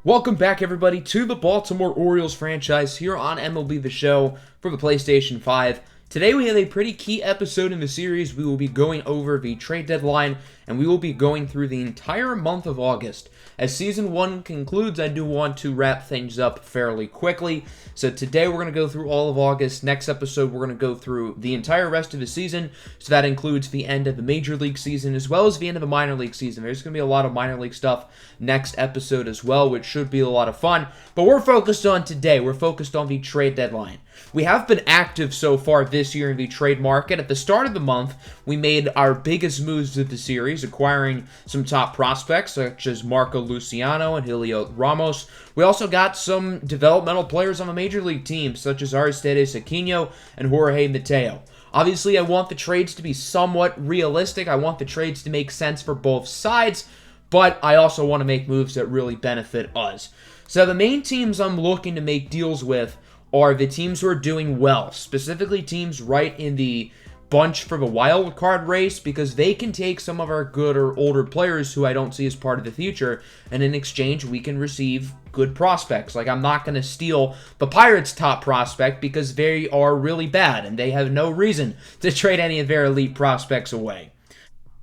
Welcome back, everybody, to the Baltimore Orioles franchise here on MLB The Show for the PlayStation 5. Today we have a pretty key episode in the series. We will be going over the trade deadline, and we will be going through the entire month of August. As Season 1 concludes, I do want to wrap things up fairly quickly. So today we're going to go through all of August. Next episode, we're going to go through the entire rest of the season. So that includes the end of the Major League season as well as the end of the minor league season. There's going to be a lot of minor league stuff next episode as well, which should be a lot of fun. But we're focused on today. We're focused on the trade deadline. We have been active so far this year in the trade market. At the start of the month, we made our biggest moves of the series, acquiring some top prospects such as Marco Luciano and Heliot Ramos. We also got some developmental players on the major league team, such as Aristides Aquino and Jorge Mateo. Obviously, I want the trades to be somewhat realistic. I want the trades to make sense for both sides, but I also want to make moves that really benefit us. So the main teams I'm looking to make deals with are the teams who are doing well, specifically teams right in the bunch for the wild card race, because they can take some of our good or older players who I don't see as part of the future, and in exchange we can receive good prospects. Like, I'm not going to steal the Pirates' top prospect because they are really bad and they have no reason to trade any of their elite prospects away.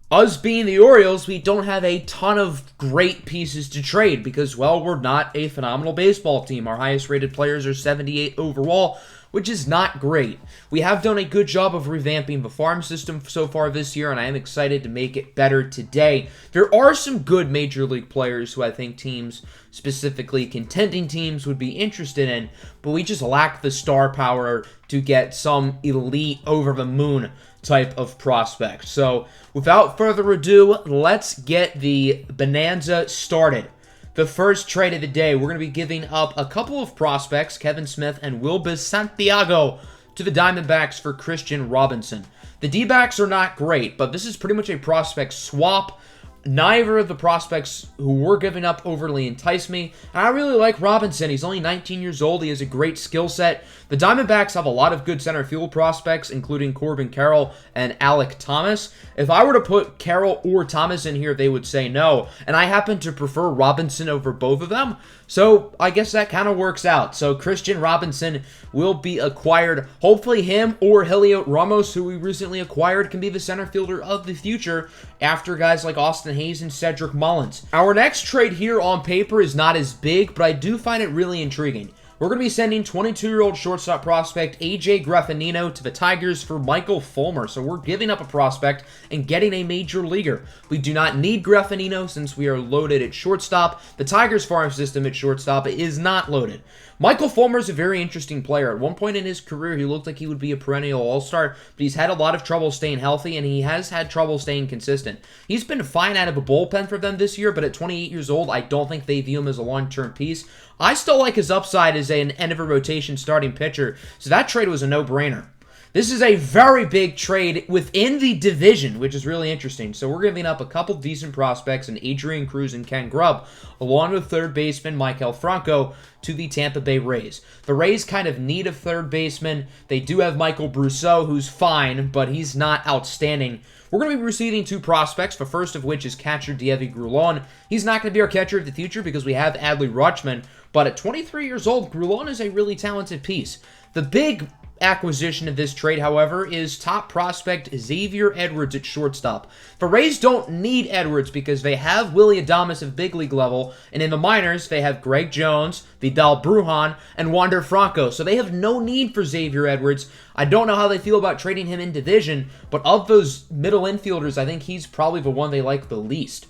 Us being the Orioles, we don't have a ton of great pieces to trade because, well, we're not a phenomenal baseball team. Our highest rated players are 78 overall, which is not great. We have done a good job of revamping the farm system so far this year, and I am excited to make it better today. There are some good major league players who I think teams, specifically contending teams, would be interested in, but we just lack the star power to get some elite over-the-moon type of prospect. So, without further ado, let's get the bonanza started. The first trade of the day, we're going to be giving up a couple of prospects, Kevin Smith and Wilbur Santiago, to the Diamondbacks for Christian Robinson. The D-backs are not great, but this is pretty much a prospect swap. Neither of the prospects who were giving up overly entice me, and I really like Robinson. He's only 19 years old. He has a great skill set. The Diamondbacks have a lot of good center field prospects, including Corbin Carroll and Alek Thomas. If I were to put Carroll or Thomas in here, they would say no, and I happen to prefer Robinson over both of them, so I guess that kind of works out. So Christian Robinson will be acquired. Hopefully him or Heliot Ramos, who we recently acquired, can be the center fielder of the future after guys like Austin Hayes and Cedric Mullins. Our next trade here on paper is not as big, but I do find it really intriguing. We're going to be sending 22-year-old shortstop prospect A.J. Graffinino to the Tigers for Michael Fulmer. So we're giving up a prospect and getting a major leaguer. We do not need Graffinino since we are loaded at shortstop. The Tigers farm system at shortstop is not loaded. Michael Fulmer is a very interesting player. At one point in his career, he looked like he would be a perennial all-star, but he's had a lot of trouble staying healthy, and he has had trouble staying consistent. He's been fine out of a bullpen for them this year, but at 28 years old, I don't think they view him as a long-term piece. I still like his upside as an end-of-a-rotation starting pitcher, so that trade was a no-brainer. This is a very big trade within the division, which is really interesting. So we're giving up a couple decent prospects in Adrian Cruz and Ken Grubb, along with third baseman Maikel Franco, to the Tampa Bay Rays. The Rays kind of need a third baseman. They do have Michael Brousseau, who's fine, but he's not outstanding. We're going to be receiving two prospects, the first of which is catcher Diego Grulon. He's not going to be our catcher of the future because we have Adley Rutschman, but at 23 years old, Grulon is a really talented piece. The big acquisition of this trade, however, is top prospect Xavier Edwards at shortstop. The Rays don't need Edwards because they have Willy Adames at big league level, and in the minors, they have Greg Jones, Vidal Brujan, and Wander Franco, so they have no need for Xavier Edwards. I don't know how they feel about trading him in division, but of those middle infielders, I think he's probably the one they like the least.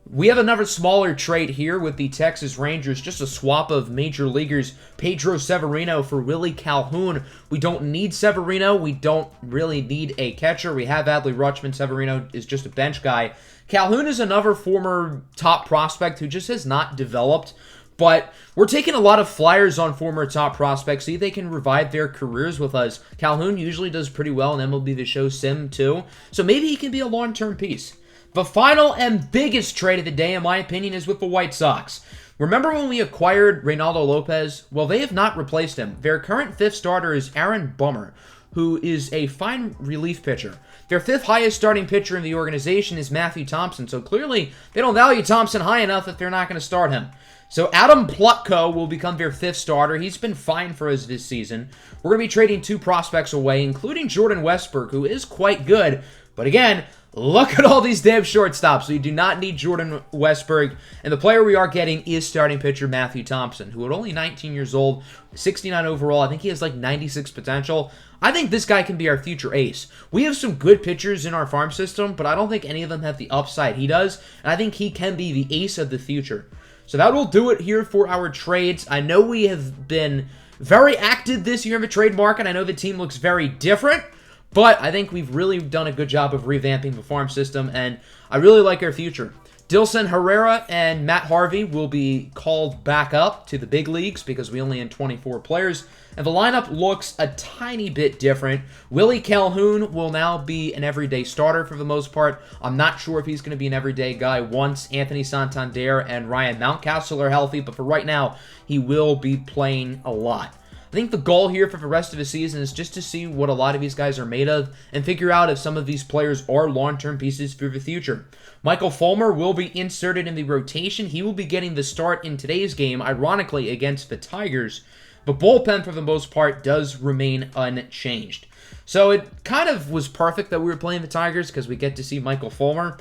We have another smaller trade here with the Texas Rangers, just a swap of major leaguers Pedro Severino for Willie Calhoun. We don't need Severino. We don't really need a catcher. We have Adley Rutschman. Severino is just a bench guy. Calhoun is another former top prospect who just has not developed, but we're taking a lot of flyers on former top prospects, see if they can revive their careers with us. Calhoun usually does pretty well in MLB The Show Sim too, so maybe he can be a long-term piece. The final and biggest trade of the day, in my opinion, is with the White Sox. Remember when we acquired Reynaldo Lopez? Well, they have not replaced him. Their current fifth starter is Aaron Bummer, who is a fine relief pitcher. Their fifth highest starting pitcher in the organization is Matthew Thompson, so clearly they don't value Thompson high enough that they're not going to start him. So Adam Plutko will become their 5th starter. He's been fine for us this season. We're going to be trading 2 prospects away, including Jordan Westberg, who is quite good. But again, look at all these damn shortstops. We do not need Jordan Westberg. And the player we are getting is starting pitcher Matthew Thompson, who at only 19 years old, 69 overall. I think he has like 96 potential. I think this guy can be our future ace. We have some good pitchers in our farm system, but I don't think any of them have the upside he does. And I think he can be the ace of the future. So that will do it here for our trades. I know we have been very active this year in the trade market. I know the team looks very different, but I think we've really done a good job of revamping the farm system, and I really like our future. Dilson Herrera and Matt Harvey will be called back up to the big leagues because we only had 24 players, and the lineup looks a tiny bit different. Willie Calhoun will now be an everyday starter for the most part. I'm not sure if he's going to be an everyday guy once Anthony Santander and Ryan Mountcastle are healthy, but for right now, he will be playing a lot. I think the goal here for the rest of the season is just to see what a lot of these guys are made of and figure out if some of these players are long-term pieces for the future. Michael Fulmer will be inserted in the rotation. He will be getting the start in today's game, ironically, against the Tigers. But bullpen, for the most part, does remain unchanged. So it kind of was perfect that we were playing the Tigers because we get to see Michael Fulmer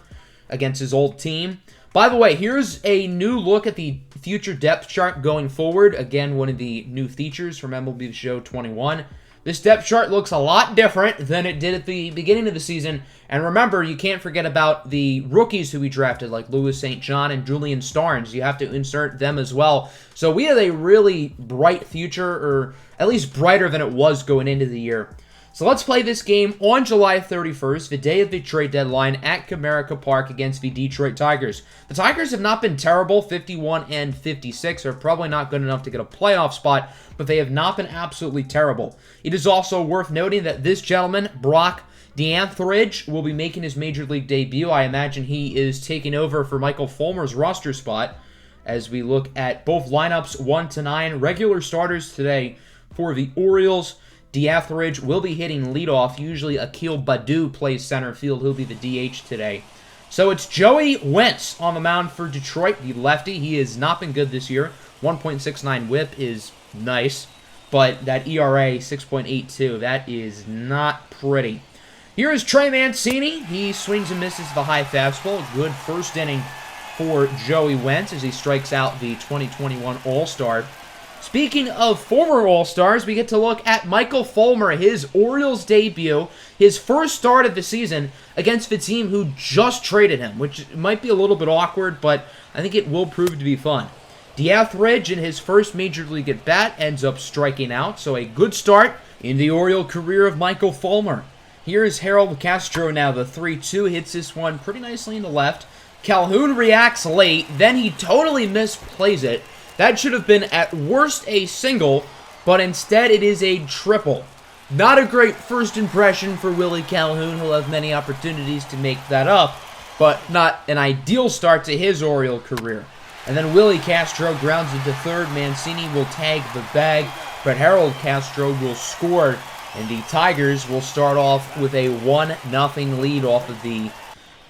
against his old team. By the way, here's a new look at the future depth chart going forward. Again, one of the new features from MLB The Show 21. This depth chart looks a lot different than it did at the beginning of the season. And remember, you can't forget about the rookies who we drafted, like Louis St. John and Julian Starnes. You have to insert them as well. So we have a really bright future, or at least brighter than it was going into the year. So let's play this game on July 31st, the day of the trade deadline at Comerica Park against the Detroit Tigers. The Tigers have not been terrible. 51 and 56 are probably not good enough to get a playoff spot, but they have not been absolutely terrible. It is also worth noting that this gentleman, Brock D'Anthridge, will be making his Major League debut. I imagine he is taking over for Michael Fulmer's roster spot as we look at both lineups 1 to 9. Regular starters today for the Orioles. D'Anthridge will be hitting leadoff. Usually Akil Baddoo plays center field. He'll be the DH today. So it's Joey Wentz on the mound for Detroit, the lefty. He has not been good this year. 1.69 whip is nice, but that ERA, 6.82, that is not pretty. Here is Trey Mancini. He swings and misses the high fastball. Good first inning for Joey Wentz as he strikes out the 2021 All-Star. Speaking of former All-Stars, we get to look at Michael Fulmer, his Orioles debut, his first start of the season against the team who just traded him, which might be a little bit awkward, but I think it will prove to be fun. D'Anthridge, in his first Major League at-bat, ends up striking out, so a good start in the Oriole career of Michael Fulmer. Here is Harold Castro now, the 3-2, hits this one pretty nicely in the left. Calhoun reacts late, then he totally misplays it. That should have been, at worst, a single, but instead it is a triple. Not a great first impression for Willie Calhoun. He'll have many opportunities to make that up, but not an ideal start to his Oriole career. And then Willie Castro grounds it to third. Mancini will tag the bag, but Castro will score, and the Tigers will start off with a 1-0 lead off of the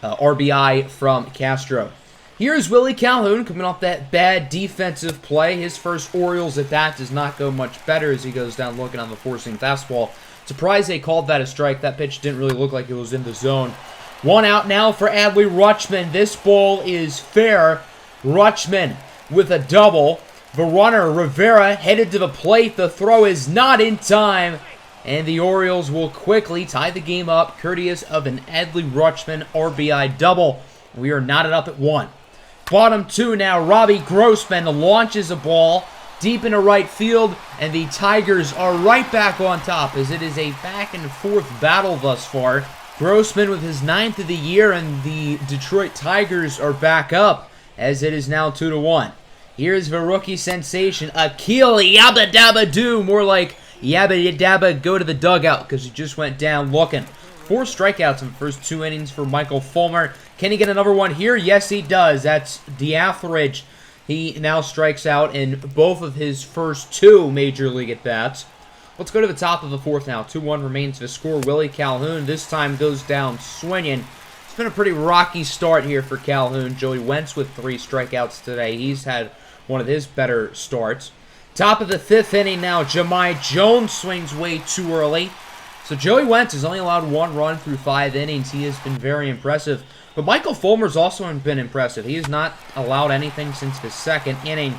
RBI from Castro. Here's Willie Calhoun coming off that bad defensive play. His first Orioles at bat does not go much better as he goes down looking on the four-seam fastball. Surprised they called that a strike. That pitch didn't really look like it was in the zone. 1 out now for Adley Rutschman. This ball is fair. Rutschman with a double. The runner, Rivera, headed to the plate. The throw is not in time. And the Orioles will quickly tie the game up, courteous of an Adley Rutschman RBI double. We are knotted up at 1. Bottom 2 now, Robbie Grossman launches a ball deep into right field, and the Tigers are right back on top as it is a back-and-forth battle thus far. Grossman with his 9th of the year, and the Detroit Tigers are back up as it is now 2-1. Here's the rookie sensation, Akil Yabba Dabba Doo, more like Yabba Dabba go to the dugout because he just went down looking. 4 strikeouts in the first 2 innings for Michael Fulmer. Can he get another one here? Yes, he does. That's D'Anthridge. He now strikes out in both of his first 2 Major League at-bats. Let's go to the top of the 4th now. 2-1 remains the score. Willie Calhoun this time goes down swinging. It's been a pretty rocky start here for Calhoun. Joey Wentz with 3 strikeouts today. He's had one of his better starts. Top of the 5th inning now, Jahmai Jones swings way too early. So Joey Wentz has only allowed 1 run through 5 innings. He has been very impressive. But Michael Fulmer's also been impressive. He has not allowed anything since the 2nd inning.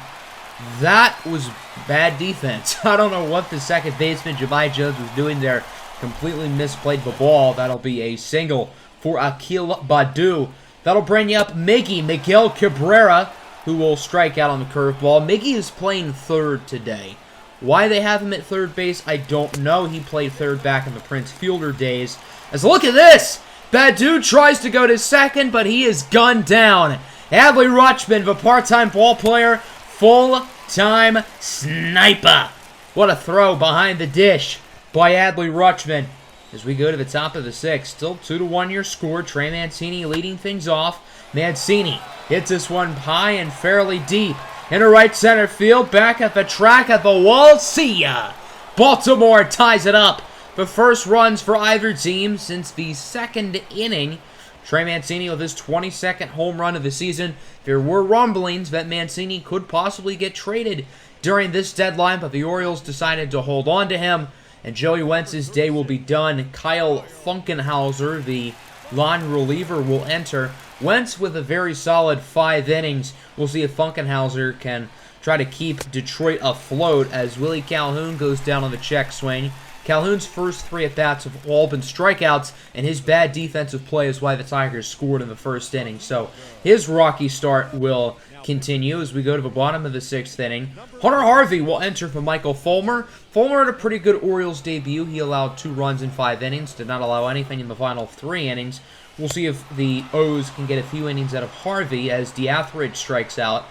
That was bad defense. I don't know what the second baseman, Jahmai Jones, was doing there. Completely misplayed the ball. That'll be a single for Akil Baddoo. That'll bring you up Miguel Cabrera, who will strike out on the curveball. Miggy is playing third today. Why they have him at third base, I don't know. He played third back in the Prince Fielder days. As look at this! Baddoo tries to go to second, but he is gunned down. Adley Rutschman, the part-time ball player, full-time sniper. What a throw behind the dish by Adley Rutschman. As we go to the top of the 6th, still 2-1 your score. Trey Mancini leading things off. Mancini hits this one high and fairly deep. Into right center field, back at the track at the wall. See ya! Baltimore ties it up. The first runs for either team since the 2nd inning. Trey Mancini with his 22nd home run of the season. There were rumblings that Mancini could possibly get traded during this deadline, but the Orioles decided to hold on to him, and Joey Wentz's day will be done. Kyle Funkenhauser, the line reliever, will enter. Wentz with a very solid 5 innings. We'll see if Funkenhauser can try to keep Detroit afloat as Willie Calhoun goes down on the check swing. Calhoun's first 3 at-bats have all been strikeouts, and his bad defensive play is why the Tigers scored in the 1st inning. So his rocky start will continue as we go to the bottom of the 6th inning. Hunter Harvey will enter for Michael Fulmer. Fulmer had a pretty good Orioles debut. He allowed 2 runs in 5 innings, did not allow anything in the final 3 innings. We'll see if the O's can get a few innings out of Harvey as DeAthridge strikes out.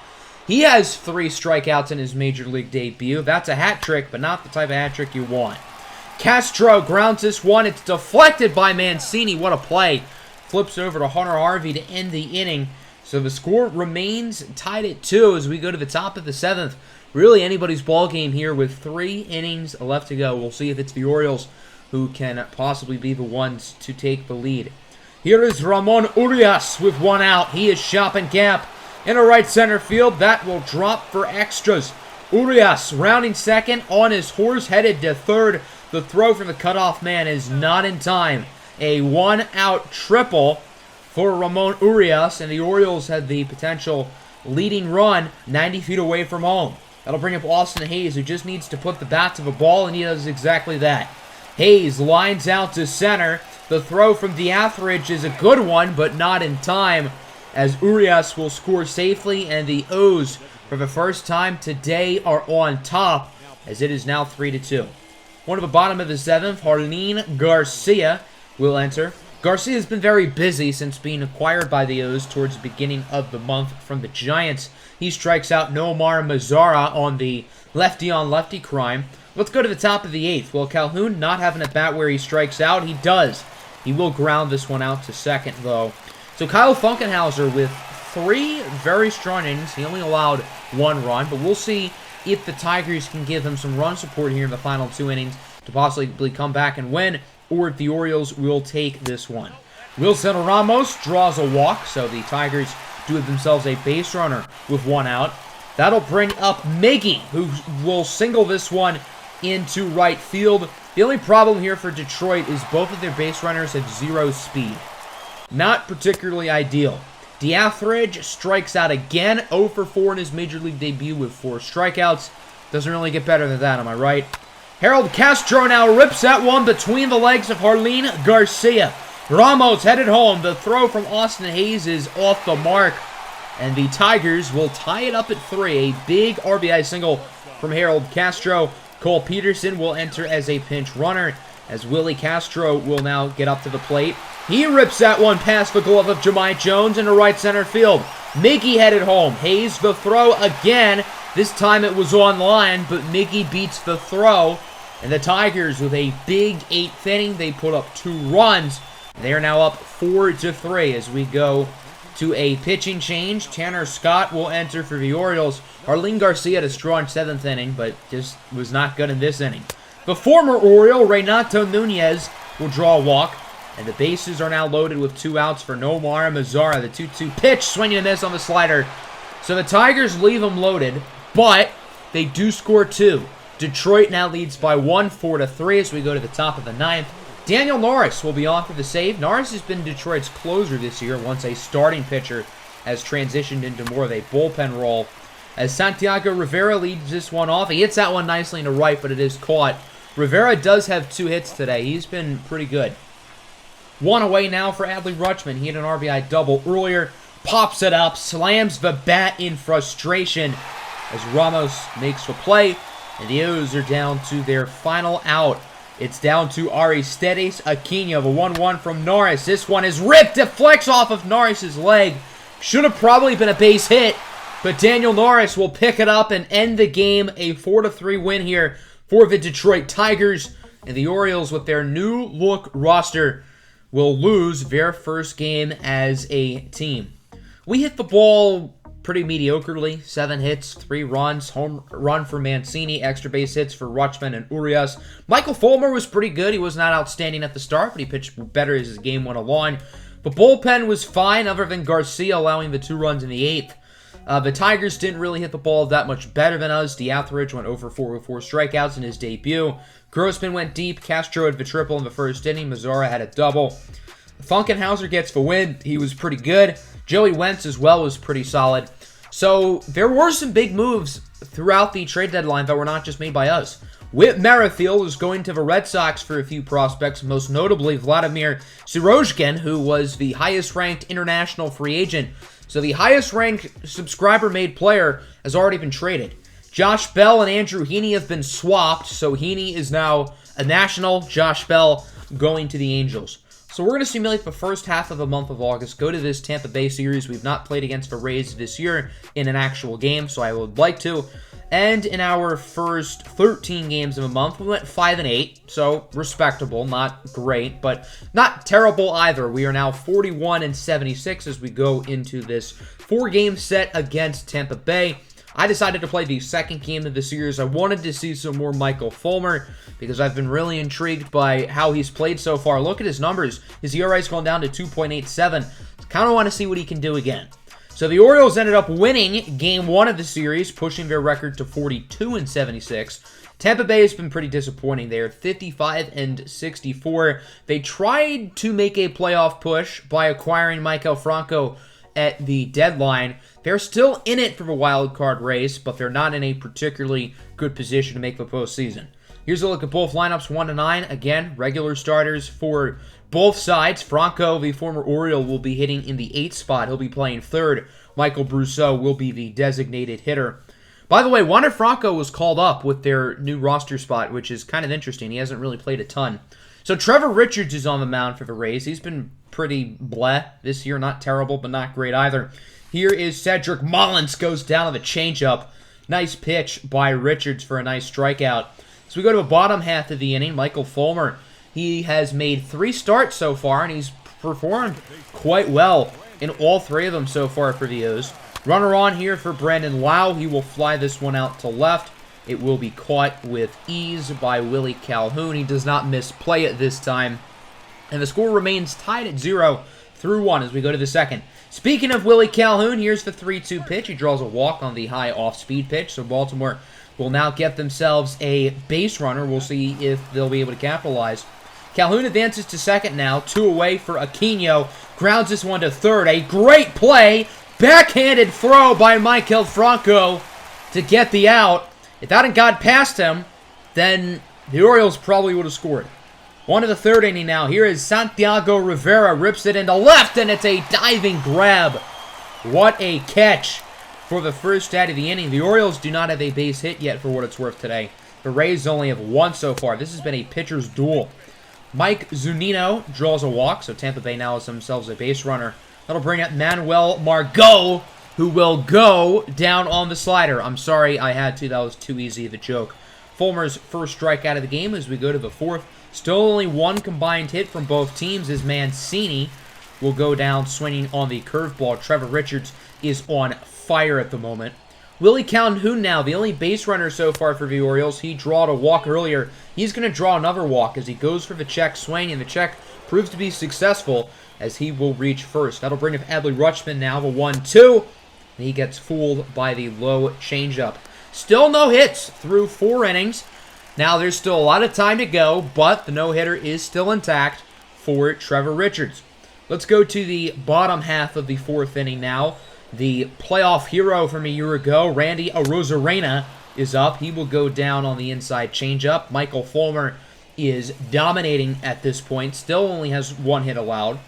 He has 3 strikeouts in his Major League debut. That's a hat trick, but not the type of hat trick you want. Castro grounds this one. It's deflected by Mancini. What a play. Flips over to Hunter Harvey to end the inning. So the score remains tied at 2 as we go to the top of the 7th. Really anybody's ball game here with 3 innings left to go. We'll see if it's the Orioles who can possibly be the ones to take the lead. Here is Ramon Urias with 1 out. He is shopping gap in a right center field. That will drop for extras. Urias rounding second on his horse, headed to third. The throw from the cutoff man is not in time. A 1-out triple for Ramon Urias, and the Orioles had the potential leading run 90 feet away from home. That'll bring up Austin Hayes, who just needs to put the bat to the ball, and he does exactly that. Hayes lines out to center. The throw from DeAthridge is a good one, but not in time, as Urias will score safely, and the O's, for the first time today, are on top, as it is now 3-2. One at the bottom of the 7th, Jarlin Garcia will enter. Garcia has been very busy since being acquired by the O's towards the beginning of the month from the Giants. He strikes out Nomar Mazara on the lefty-on-lefty crime. Let's go to the top of the 8th. Well, Calhoun not having a bat where he strikes out. He does. He will ground this one out to second, though. So Kyle Funkenhauser with 3 very strong innings. He only allowed 1 run, but we'll see if the Tigers can give him some run support here in the final 2 innings to possibly come back and win, or if the Orioles will take this one. Wilson Ramos draws a walk, so the Tigers do have themselves a base runner with 1 out. That'll bring up Miggy, who will single this one into right field. The only problem here for Detroit is both of their base runners have 0 speed. Not particularly ideal. DeAthridge strikes out again, 0 for 4 in his Major League debut with 4 strikeouts. Doesn't really get better than that, am I right? Harold Castro now rips that one between the legs of Jarlin Garcia. Ramos headed home. The throw from Austin Hayes is off the mark, and the Tigers will tie it up at 3. A big RBI single from Harold Castro. Cole Peterson will enter as a pinch runner, as Willie Castro will now get up to the plate. He rips that one past the glove of Jahmai Jones into right center field. Miggy headed home. Hayes the throw again. This time it was on line, but Miggy beats the throw. And the Tigers, with a big 8th inning, they put up 2 runs. They are now up 4-3 as we go to a pitching change. Tanner Scott will enter for the Orioles. Jarlin Garcia had a strong 7th inning, but just was not good in this inning. The former Oriole, Renato Nunez, will draw a walk. And the bases are now loaded with 2 outs for Nomar Mazara. The 2-2 pitch, swinging and miss on the slider. So the Tigers leave them loaded, but they do score 2. Detroit now leads by 1, 4-3 as we go to the top of the 9th. Daniel Norris will be on for the save. Norris has been Detroit's closer this year once a starting pitcher has transitioned into more of a bullpen role. As Santiago Rivera leads this one off. He hits that one nicely into right, but it is caught. Rivera does have 2 hits today. He's been pretty good. 1 away now for Adley Rutschman. He had an RBI double earlier. Pops it up, slams the bat in frustration as Ramos makes the play. And the O's are down to their final out. It's down to Aristides Aquino. The 1-1 from Norris. This one is ripped. Deflects off of Norris's leg. Should have probably been a base hit. But Daniel Norris will pick it up and end the game. A 4-3 win here for the Detroit Tigers. And the Orioles, with their new look roster, will lose their first game as a team. We hit the ball pretty mediocrely. 7 hits, 3 runs, home run for Mancini, extra base hits for Rutschman and Urias. Michael Fulmer was pretty good. He was not outstanding at the start, but he pitched better as his game went along. The bullpen was fine, other than Garcia allowing the 2 runs in the 8th. The Tigers didn't really hit the ball that much better than us. D'Etheridge went over 4 with 4 strikeouts in his debut. Grossman went deep. Castro had the triple in the first inning. Mazzara had a double. Funkenhauser gets the win. He was pretty good. Joey Wentz as well was pretty solid. So there were some big moves throughout the trade deadline that were not just made by us. Whit Merrifield is going to the Red Sox for a few prospects, most notably Vladimir Sirojkin, who was the highest-ranked international free agent. So the highest-ranked subscriber-made player has already been traded. Josh Bell and Andrew Heaney have been swapped, so Heaney is now a national. Josh Bell going to the Angels. So we're going to simulate the first half of the month of August, go to this Tampa Bay series. We've not played against the Rays this year in an actual game, so I would like to. And in our first 13 games of a month, we went 5-8, so respectable, not great, but not terrible either. We are now 41-76 as we go into this 4-game set against Tampa Bay. I decided to play the second game of the series. I wanted to see some more Michael Fulmer because I've been really intrigued by how he's played so far. Look at his numbers. His ERA's gone down to 2.87. Kind of want to see what he can do again. So the Orioles ended up winning Game 1 of the series, pushing their record to 42-76. Tampa Bay has been pretty disappointing. They are 55-64. They tried to make a playoff push by acquiring Maikel Franco at the deadline. They're still in it for the wild card race, but they're not in a particularly good position to make the postseason. Here's a look at both lineups, 1-9. Again, regular starters for both sides. Franco, the former Oriole, will be hitting in the 8th spot. He'll be playing third. Michael Brousseau will be the designated hitter. By the way, Wander Franco was called up with their new roster spot, which is kind of interesting. He hasn't really played a ton. So Trevor Richards is on the mound for the Rays. He's been pretty bleh this year. Not terrible, but not great either. Here is Cedric Mullins, goes down to the changeup. Nice pitch by Richards for a nice strikeout. So we go to the bottom half of the inning. Michael Fulmer, he has made 3 starts so far, and he's performed quite well in all 3 of them so far for the O's. Runner on here for Brandon Lau. He will fly this one out to left. It will be caught with ease by Willie Calhoun. He does not misplay it this time. And the score remains tied at 0-1 as we go to the second. Speaking of Willie Calhoun, here's the 3-2 pitch. He draws a walk on the high off-speed pitch, so Baltimore will now get themselves a base runner. We'll see if they'll be able to capitalize. Calhoun advances to second now. 2 away for Aquino. Grounds this one to third. A great play. Backhanded throw by Maikel Franco to get the out. If that hadn't got past him, then the Orioles probably would have scored. On to the third inning now. Here is Santiago Rivera. Rips it into left, and it's a diving grab. What a catch for the first out of the inning. The Orioles do not have a base hit yet for what it's worth today. The Rays only have 1 so far. This has been a pitcher's duel. Mike Zunino draws a walk, so Tampa Bay now has themselves a base runner. That'll bring up Manuel Margot, who will go down on the slider. I'm sorry I had to. That was too easy of a joke. Fulmer's first strikeout of the game as we go to the 4th. Still only 1 combined hit from both teams as Mancini will go down swinging on the curveball. Trevor Richards is on fire at the moment. Willie Calhoun now, the only base runner so far for the Orioles. He drawed a walk earlier. He's going to draw another walk as he goes for the check swing, and the check proves to be successful as he will reach first. That'll bring up Adley Rutschman now, the 1-2. and he gets fooled by the low changeup. Still no hits through 4 innings. Now there's still a lot of time to go, but the no-hitter is still intact for Trevor Richards. Let's go to the bottom half of the 4th inning now. The playoff hero from a year ago, Randy Arozarena, is up. He will go down on the inside changeup. Michael Fulmer is dominating at this point. Still only has 1 hit allowed.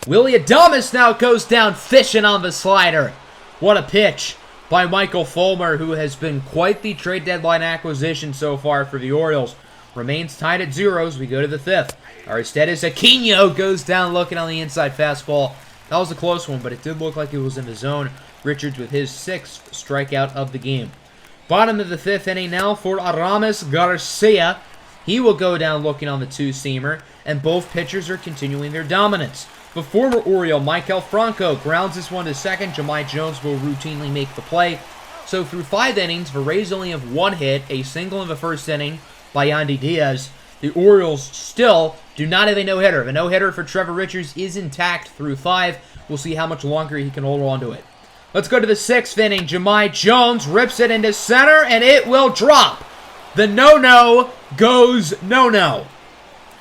Willy Adames now goes down fishing on the slider. What a pitch by Michael Fulmer, who has been quite the trade deadline acquisition so far for the Orioles. Remains tied at 0 as we go to the 5th. Aristides Aquino goes down looking on the inside fastball. That was a close one, but it did look like it was in the zone. Richards with his 6th strikeout of the game. Bottom of the 5th inning now for Aramis Garcia. He will go down looking on the 2-seamer, and both pitchers are continuing their dominance. The former Oriole, Maikel Franco, grounds this one to second. Jahmai Jones will routinely make the play. So through 5 innings, the Rays only have 1 hit, a single in the 1st inning by Yandy Diaz. The Orioles still do not have a no-hitter. The no-hitter for Trevor Richards is intact through 5. We'll see how much longer he can hold on to it. Let's go to the 6th inning. Jahmai Jones rips it into center, and it will drop. The no-no goes no-no.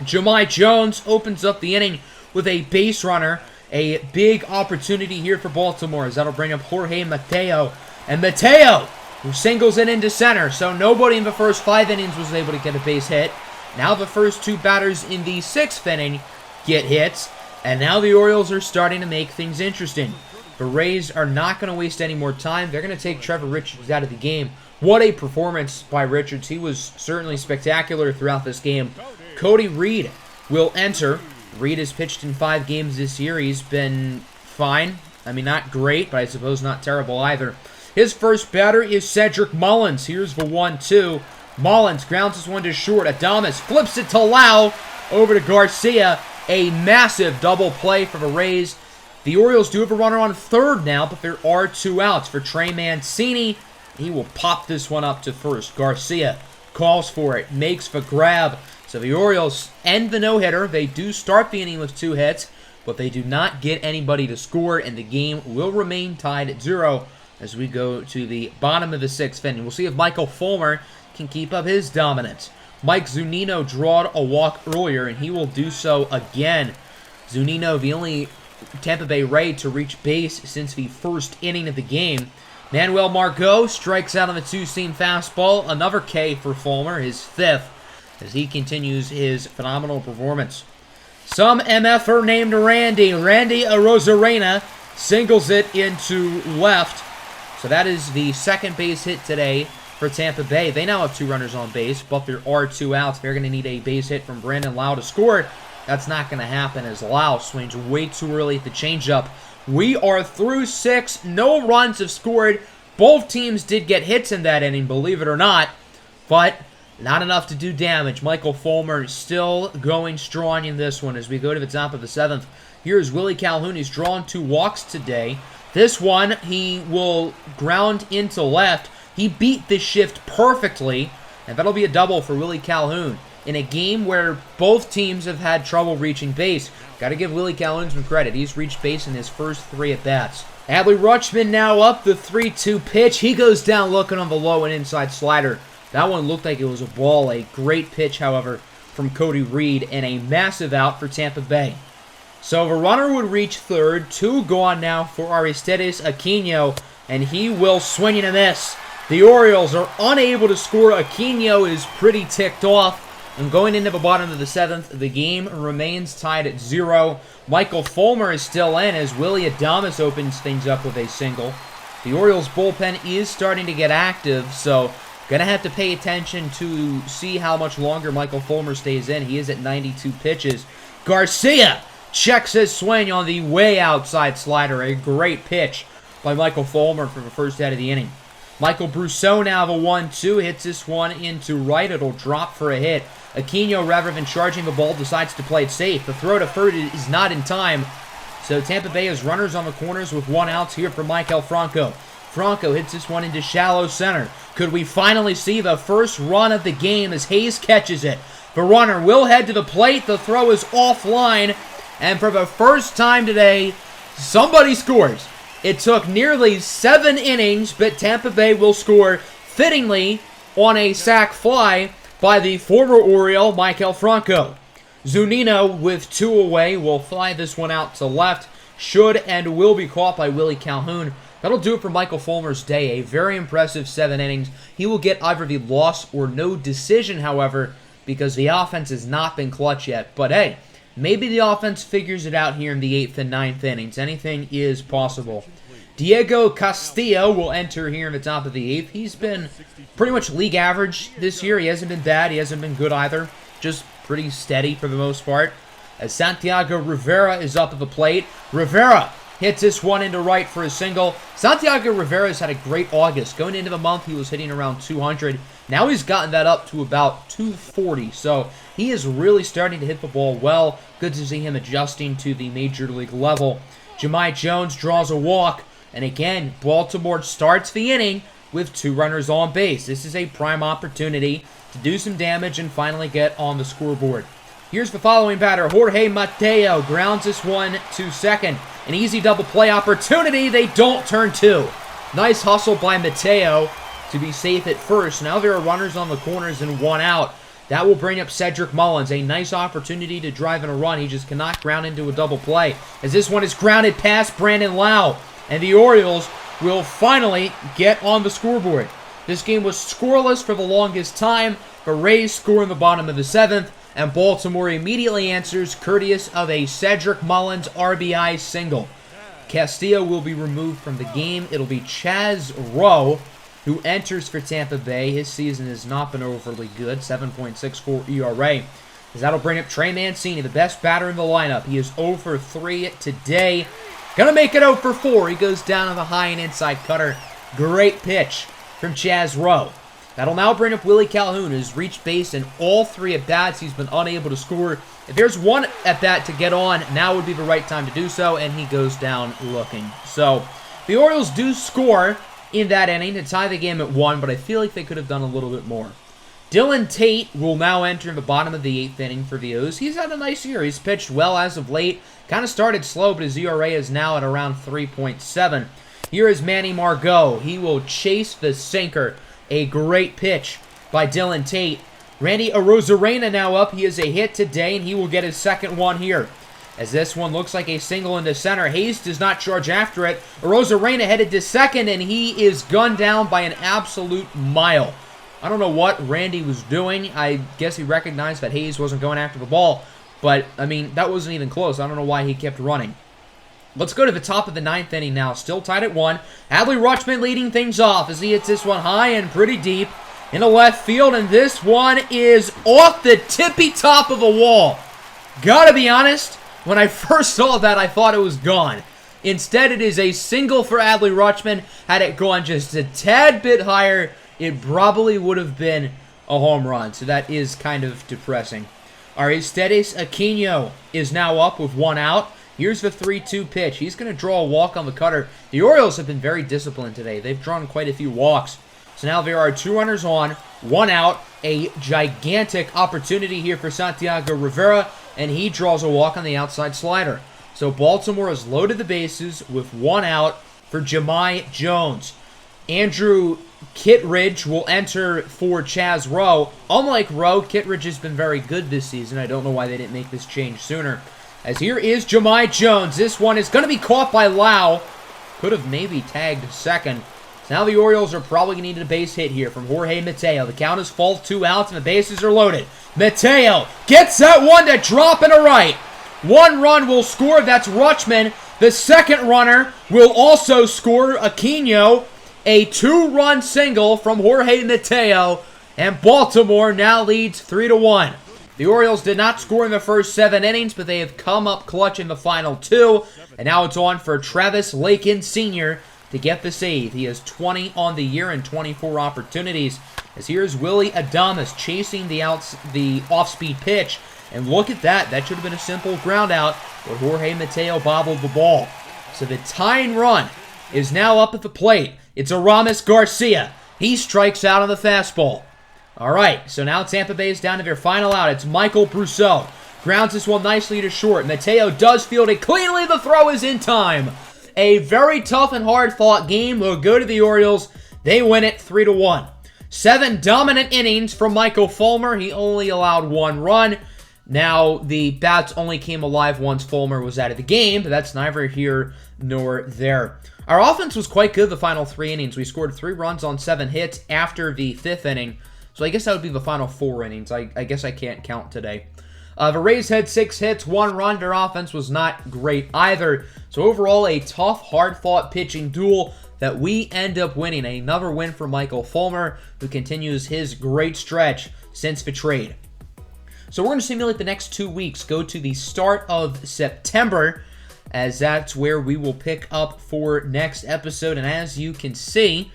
Jahmai Jones opens up the inning with a base runner. A big opportunity here for Baltimore, as that'll bring up Jorge Mateo. And Mateo, who singles it into center. So nobody in the first 5 innings was able to get a base hit. Now the first 2 batters in the 6th inning get hits. And now the Orioles are starting to make things interesting. The Rays are not going to waste any more time. They're going to take Trevor Richards out of the game. What a performance by Richards. He was certainly spectacular throughout this game. Cody Reed will enter. Reed has pitched in 5 games this year. He's been fine. I mean, not great, but I suppose not terrible either. His first batter is Cedric Mullins. Here's the 1-2. Mullins grounds this one to short. Adames flips it to Lau over to Garcia. A massive double play for the Rays. The Orioles do have a runner on 3rd now, but there are 2 outs for Trey Mancini. He will pop this one up to 1st. Garcia calls for it, makes the grab. So the Orioles end the no-hitter. They do start the inning with 2 hits, but they do not get anybody to score, and the game will remain tied at 0 as we go to the bottom of the 6th inning. We'll see if Michael Fulmer can keep up his dominance. Mike Zunino drawed a walk earlier, and he will do so again. Zunino, the only Tampa Bay Ray to reach base since the 1st inning of the game. Manuel Margot strikes out on the 2-seam fastball. Another K for Fulmer, his 5th, as he continues his phenomenal performance. Some MFer named Randy Arozarena, singles it into left. So that is the 2nd base hit today for Tampa Bay. They now have 2 runners on base, but there are 2 outs. They're going to need a base hit from Brandon Lau to score. That's not going to happen as Lau swings way too early at the changeup. We are through 6. No runs have scored. Both teams did get hits in that inning, believe it or not, but not enough to do damage. Michael Fulmer still going strong in this one as we go to the top of the 7th. Here's Willie Calhoun. He's drawn 2 walks today. This one, he will ground into left. He beat this shift perfectly, and that'll be a double for Willie Calhoun in a game where both teams have had trouble reaching base. Got to give Willie Calhoun some credit. He's reached base in his first 3 at-bats. Adley Rutschman now up, the 3-2 pitch. He goes down looking on the low and inside slider. That one looked like it was a ball. A great pitch, however, from Cody Reed, and a massive out for Tampa Bay. So the runner would reach 3rd. 2 gone now for Aristides Aquino, and he will swing and a miss. The Orioles are unable to score. Aquino is pretty ticked off. And going into the bottom of the 7th, the game remains tied at 0. Michael Fulmer is still in as Willy Adames opens things up with a single. The Orioles bullpen is starting to get active, so going to have to pay attention to see how much longer Michael Fulmer stays in. He is at 92 pitches. Garcia checks his swing on the way outside slider. A great pitch by Michael Fulmer for the first out of the inning. Michael Brousseau now the 1-2, hits this one into right. It'll drop for a hit. Aquino, rather than charging the ball, decides to play it safe. The throw to 3rd is not in time. So Tampa Bay has runners on the corners with 1 out here for Maikel Franco. Franco hits this one into shallow center. Could we finally see the first run of the game as Hayes catches it? The runner will head to the plate. The throw is offline. And for the first time today, somebody scores. It took nearly 7 innings, but Tampa Bay will score fittingly on a sac fly by the former Oriole, Maikel Franco. Zunino, with 2 away, will fly this one out to left. Should and will be caught by Willie Calhoun. That'll do it for Michael Fulmer's day. A very impressive 7 innings. He will get either the loss or no decision, however, because the offense has not been clutch yet. But hey, maybe the offense figures it out here in the 8th and 9th innings. Anything is possible. Diego Castillo will enter here in the top of the 8th. He's been pretty much league average this year. He hasn't been bad. He hasn't been good either. Just pretty steady for the most part. As Santiago Rivera is up at the plate. Rivera hits this one into right for a single. Santiago Rivera has had a great August. Going into the month, he was hitting around 200. Now he's gotten that up to about 240. So he is really starting to hit the ball well. Good to see him adjusting to the major league level. Jahmai Jones draws a walk. And again, Baltimore starts the inning with 2 runners on base. This is a prime opportunity to do some damage and finally get on the scoreboard. Here's the following batter. Jorge Mateo grounds this one to second. An easy double play opportunity. They don't turn 2. Nice hustle by Mateo to be safe at first. Now there are runners on the corners and 1 out. That will bring up Cedric Mullins. A nice opportunity to drive in a run. He just cannot ground into a double play. As this one is grounded past Brandon Lau. And the Orioles will finally get on the scoreboard. This game was scoreless for the longest time. The Rays score in the bottom of the 7th. And Baltimore immediately answers, courteous of a Cedric Mullins RBI single. Castillo will be removed from the game. It'll be Chaz Rowe who enters for Tampa Bay. His season has not been overly good, 7.64 ERA. As that'll bring up Trey Mancini, the best batter in the lineup. He is 0 for 3 today. Gonna make it 0 for 4. He goes down on the high and inside cutter. Great pitch from Chaz Rowe. That'll now bring up Willie Calhoun, who's reached base in all 3 at-bats. He's been unable to score. If there's one at-bat to get on, now would be the right time to do so, and he goes down looking. So, the Orioles do score in that inning to tie the game at 1, but I feel like they could have done a little bit more. Dylan Tate will now enter in the bottom of the 8th inning for the O's. He's had a nice year. He's pitched well as of late. Kind of started slow, but his ERA is now at around 3.7. Here is Manny Margot. He will chase the sinker. A great pitch by Dylan Tate. Randy Arozarena now up. He is a hit today, and he will get his second one here. As this one looks like a single into center. Hayes does not charge after it. Arozarena headed to second, and he is gunned down by an absolute mile. I don't know what Randy was doing. I guess he recognized that Hayes wasn't going after the ball. But, I mean, that wasn't even close. I don't know why he kept running. Let's go to the top of the 9th inning now. Still tied at 1. Adley Rutschman leading things off as he hits this one high and pretty deep into left field. And this one is off the tippy top of the wall. Gotta be honest, when I first saw that, I thought it was gone. Instead, it is a single for Adley Rutschman. Had it gone just a tad bit higher, it probably would have been a home run. So that is kind of depressing. Aristides Aquino is now up with 1 out. Here's the 3-2 pitch. He's going to draw a walk on the cutter. The Orioles have been very disciplined today. They've drawn quite a few walks. So now there are 2 runners on, 1 out. A gigantic opportunity here for Santiago Rivera, and he draws a walk on the outside slider. So Baltimore has loaded the bases with 1 out for Jahmai Jones. Andrew Kittredge will enter for Chaz Rowe. Unlike Rowe, Kittredge has been very good this season. I don't know why they didn't make this change sooner. As here is Jahmai Jones. This one is going to be caught by Lau. Could have maybe tagged second. So now the Orioles are probably going to need a base hit here from Jorge Mateo. The count is full, 2 outs, and the bases are loaded. Mateo gets that one to drop in a right. 1 run will score. That's Rutschman. The second runner will also score. Aquino. A 2-run single from Jorge Mateo. And Baltimore now leads 3-1. The Orioles did not score in the first 7 innings, but they have come up clutch in the final 2. And now it's on for Travis Lakin Sr. to get the save. He has 20 on the year and 24 opportunities. As here's Willie Adames chasing the off-speed pitch. And look at that. That should have been a simple ground out, but Jorge Mateo bobbled the ball. So the tying run is now up at the plate. It's Aramis Garcia. He strikes out on the fastball. All right, so now Tampa Bay is down to their final out. It's Michael Brousseau. Grounds this one nicely to short. Mateo does field it cleanly. The throw is in time. A very tough and hard-fought game will go to the Orioles. They win it 3-1. 7 dominant innings from Michael Fulmer. He only allowed 1 run. Now, the bats only came alive once Fulmer was out of the game, but that's neither here nor there. Our offense was quite good the final 3 innings. We scored 3 runs on 7 hits after the 5th inning, so I guess that would be the final 4 innings. I guess I can't count today. The Rays had 6 hits, 1 run. Their offense was not great either. So overall, a tough, hard-fought pitching duel that we end up winning. Another win for Michael Fulmer, who continues his great stretch since the trade. So we're going to simulate the next 2 weeks, go to the start of September, as that's where we will pick up for next episode. And as you can see,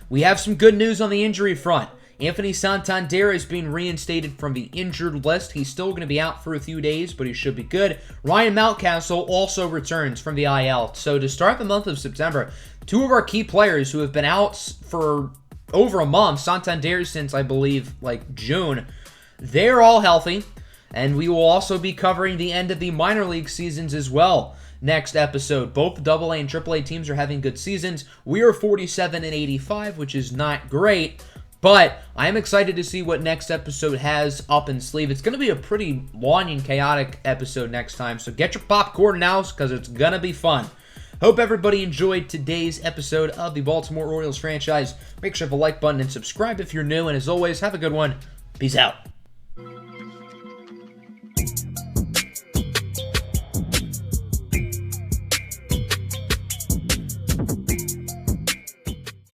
we have some good news on the injury front. Anthony Santander is being reinstated from the injured list. He's still going to be out for a few days, but he should be good. Ryan Mountcastle also returns from the IL. So to start the month of September, 2 of our key players who have been out for over a month, Santander since, I believe, like June, they're all healthy. And we will also be covering the end of the minor league seasons as well next episode. Both the AA and AAA teams are having good seasons. We are 47-85, which is not great. But I am excited to see what next episode has up in sleeve. It's going to be a pretty long and chaotic episode next time, so get your popcorn now because it's going to be fun. Hope everybody enjoyed today's episode of the Baltimore Orioles franchise. Make sure to hit the like button and subscribe if you're new, and as always, have a good one. Peace out.